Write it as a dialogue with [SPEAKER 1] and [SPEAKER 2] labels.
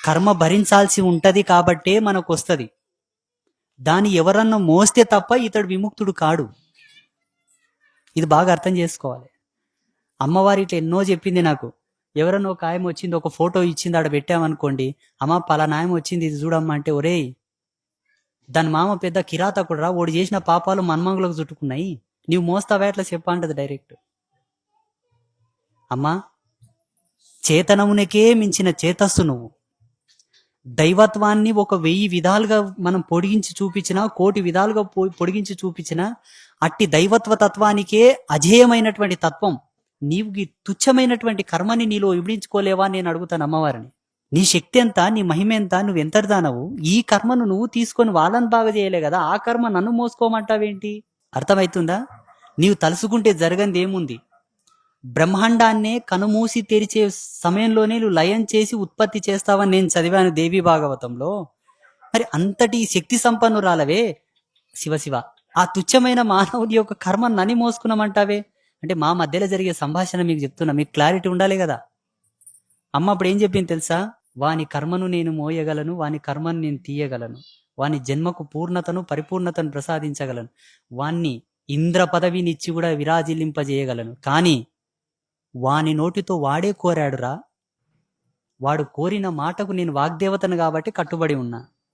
[SPEAKER 1] కర్మ భరించాల్సి ఉంటది కాబట్టే మనకు వస్తుంది. దాన్ని ఎవరన్నా మోస్తే తప్ప ఇతడు విముక్తుడు కాడు. ఇది బాగా అర్థం చేసుకోవాలి. అమ్మవారి ఇట్లా ఎన్నో చెప్పింది నాకు. ఎవరన్నా ఒక ఆయన వచ్చింది, ఒక ఫోటో ఇచ్చింది, ఆడ పెట్టామనుకోండి, అమ్మ పలానా ఆయన వచ్చింది ఇది చూడమ్మా అంటే, ఒరేయ్ దాని మామ పెద్ద కిరాతకుడు రా, ఓడి చేసిన పాపాలు మన్మంగులకు చుట్టుకున్నాయి, నీవు మోస్తావా ఎట్లా చెప్పా అంటది డైరెక్ట్. అమ్మా చేతనమునకే మించిన చేతస్సు నువ్వు. దైవత్వాన్ని ఒక 1000 విధాలుగా మనం పొడిగించి చూపించినా, 1,000,000 విధాలుగా పొడిగించి చూపించినా, అట్టి దైవత్వ తత్వానికే అజేయమైనటువంటి తత్వం. నీవు తుచ్చమైనటువంటి కర్మని నీలో ఇమిడించుకోలేవా నేను అడుగుతాను అమ్మవారిని. నీ శక్తి ఎంత, నీ మహిమ ఎంత, నువ్వు ఎంతదానవు? ఈ కర్మను నువ్వు తీసుకొని వాళ్ళని బాగా చేయలే కదా, ఆ కర్మ నన్ను మోసుకోమంటావేంటి? అర్థమవుతుందా? నీవు తలుసుకుంటే జరగంది ఏముంది? బ్రహ్మాండాన్నే కనుమూసి తెరిచే సమయంలోనే నువ్వు లయం చేసి ఉత్పత్తి చేస్తావని నేను చదివాను దేవి భాగవతంలో. మరి అంతటి శక్తి సంపన్నురాలవే శివశివ, ఆ తుచ్చమైన మానవుడి యొక్క కర్మ నని మోసుకున్నామంటావే అంటే, మా మధ్యలో జరిగే సంభాషణ మీకు చెప్తున్నా, మీకు క్లారిటీ ఉండాలి కదా. అమ్మ అప్పుడు ఏం చెప్పింది తెలుసా? వాని కర్మను నేను మోయగలను, వాని కర్మను నేను తీయగలను, వాని జన్మకు పూర్ణతను పరిపూర్ణతను ప్రసాదించగలను, వాణ్ణి ఇంద్ర పదవినిచ్చి కూడా విరాజిల్లింపజేయగలను. కానీ వాని నోటితో వాడే కోరాడురా, వాడు కోరిన మాటకు నేను వాగ్దేవతను కాబట్టి కట్టుబడి ఉన్నా.